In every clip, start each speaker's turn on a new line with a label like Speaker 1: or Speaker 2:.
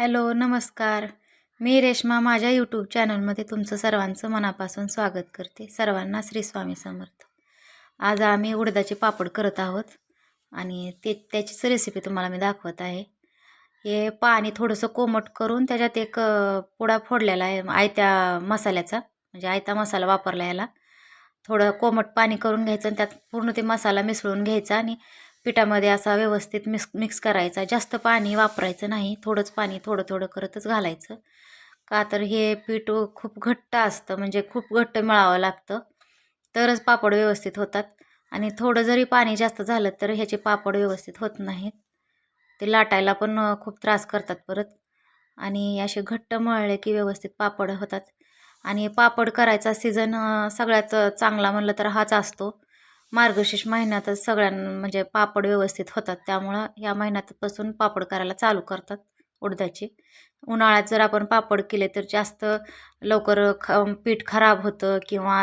Speaker 1: Hello, नमस्कार. मी रेश्मा माझ्या YouTube चॅनलमध्ये तुमचं सर्वांचं मनापासून स्वागत करते. सर्वांना श्री स्वामी समर्थ. आज आम्ही उडदाचे पापड करत आहोत आणि त्याचीच रेसिपी तुम्हाला मी दाखवत आहे. हे पाणी थोडंसं कोमट करून त्याच्यात एक पुडा फोडलेला आहे आयत्या मसाल्याचा, म्हणजे आयता मसाला वापरला याला. थोडं कोमट पाणी करून घ्यायचं आणि त्यात पूर्ण ते मसाला मिसळून घ्यायचा आणि पिठामध्ये असा व्यवस्थित मिक्स करायचा. जास्त पाणी वापरायचं नाही, थोडंच पाणी थोडं थोडं करतच घालायचं. का तर हे पीठ खूप घट्ट असतं, म्हणजे खूप घट्ट मळावं लागतं तरच पापड व्यवस्थित होतात. आणि थोडं जरी पाणी जास्त झालं तर ह्याचे पापड व्यवस्थित होत नाहीत. ते लाटायला पण खूप त्रास करतात परत. आणि असे घट्ट मळले की व्यवस्थित पापड होतात. आणि पापड करायचा सीझन सगळ्यात चांगला म्हणलं तर हाच असतो. मार्गशीर्ष महिन्यातच म्हणजे पापड व्यवस्थित होतात, त्यामुळं या महिन्यापासून पापड करायला चालू करतात उडदाचे. उन्हाळ्यात जर आपण पापड केले तर जास्त लवकर पीठ खराब होतं किंवा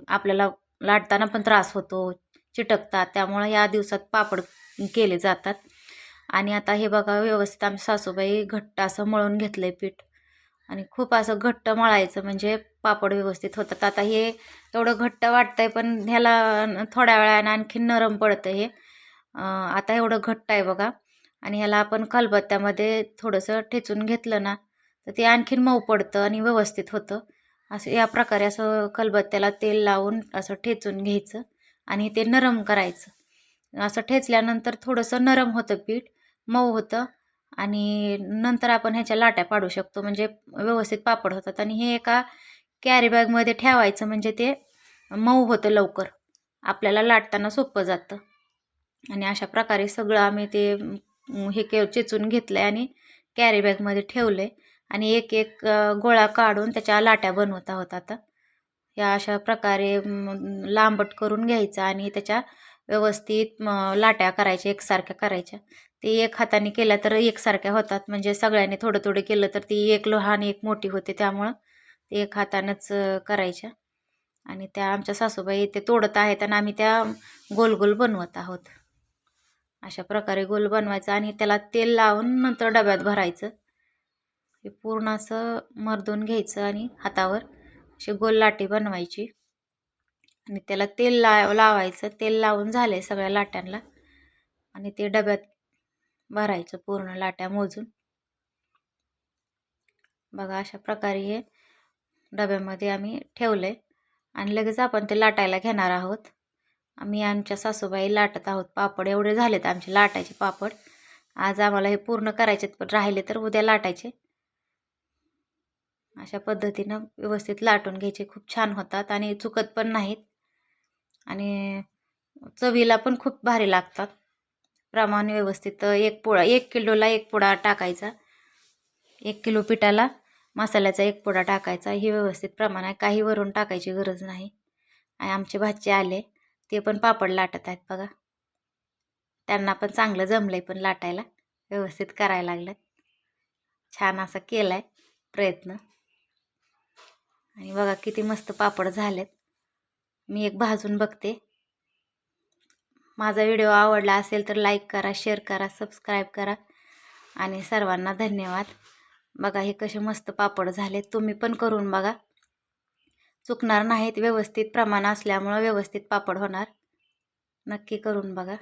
Speaker 1: आपल्याला लाटताना पण त्रास होतो, चिटकतात. त्यामुळं या दिवसात पापड केले जातात. आणि आता हे बघा व्यवस्थित आमची सासूबाई घट्ट असं मळून घेतलं आहे पीठ. आणि खूप असं घट्ट मळायचं म्हणजे पापड व्यवस्थित होतात. आता हे एवढं घट्ट वाटतंय पण ह्याला थोड्या वेळानं आणखीन नरम पडतं हे. आता एवढं घट्ट आहे बघा. आणि ह्याला आपण खलबत्त्यामध्ये थोडंसं ठेचून घेतलं ना तर ते आणखीन मऊ पडतं आणि व्यवस्थित होतं. असं या प्रकारे असं खलबत्त्याला तेल लावून असं ठेचून घ्यायचं आणि ते नरम करायचं. असं ठेचल्यानंतर थोडंसं नरम होतं पीठ, मऊ होतं. आणि नंतर आपण ह्याच्या लाट्या पाडू शकतो, म्हणजे व्यवस्थित पापड होतात. आणि हे एका कॅरी बॅगमध्ये ठेवायचं म्हणजे ते मऊ होतं लवकर, आपल्याला लाटताना सोपं जातं. आणि अशा प्रकारे सगळं आम्ही ते चेचून घेतलं आहे आणि कॅरी बॅगमध्ये ठेवलं आहे. आणि एक एक गोळा काढून त्याच्या लाट्या बनवत आहोत आता. या अशा प्रकारे लांबट करून घ्यायचा आणि त्याच्या व्यवस्थित लाट्या करायच्या, एकसारख्या करायच्या. ते एक हाताने केल्या तर एकसारख्या होतात, म्हणजे सगळ्यांनी थोडं थोडं केलं तर ती एक लहान एक मोठी होते, त्यामुळं ते एक हातानंच करायच्या. आणि त्या आमच्या सासूबाई ते तोडत आहेत आणि आम्ही त्या गोल गोल बनवत आहोत. अशा प्रकारे गोल बनवायचं आणि त्याला तेल लावून नंतर डब्यात भरायचं. हे पूर्ण असं मर्दून घ्यायचं आणि हातावर अशी गोल लाटी बनवायची आणि त्याला तेल लावायचं. तेल लावून झाले सगळ्या लाट्यांना आणि ते डब्यात भरायचं पूर्ण लाट्या मोजून. बघा अशा प्रकारे हे डब्यामध्ये आम्ही ठेवले आणि लगेच आपण ते लाटायला घेणार आहोत. आम्ही आमच्या सासूबाई लाटत आहोत पापड. एवढे झालेत आमचे लाटायचे पापड. आज आम्हाला हे पूर्ण करायचे, पण राहिले तर उद्या लाटायचे. अशा पद्धतीनं व्यवस्थित लाटून घ्यायचे, खूप छान होतात आणि चुकत पण नाहीत आणि चवीला पण खूप भारी लागतात. प्रमाण व्यवस्थित एक किलोला एक पुडा टाकायचा. 1 किलो पिठाला मसाल्याचा 1 पुडा टाकायचा. ही व्यवस्थित प्रमाण आहे, काही वरून टाकायची गरज नाही. आणि आमचे भाचे आले, ते पण पापड लाटत आहेत बघा. त्यांना पण चांगलं जमलंय पण लाटायला, व्यवस्थित करायला लागलं. छान असा केलाय प्रयत्न. आणि बघा किती मस्त पापड झालेत. मी एक भाजून बघते. माझा व्हिडिओ आवडला असेल तर लाईक करा, शेअर करा, सबस्क्राईब करा आणि सर्वांना धन्यवाद. बघा हे कसे मस्त पापड झाले, तुम्ही पण करून बघा, चुकणार नाहीत. व्यवस्थित प्रमाण असल्यामुळं व्यवस्थित पापड होणार. नक्की करून बघा.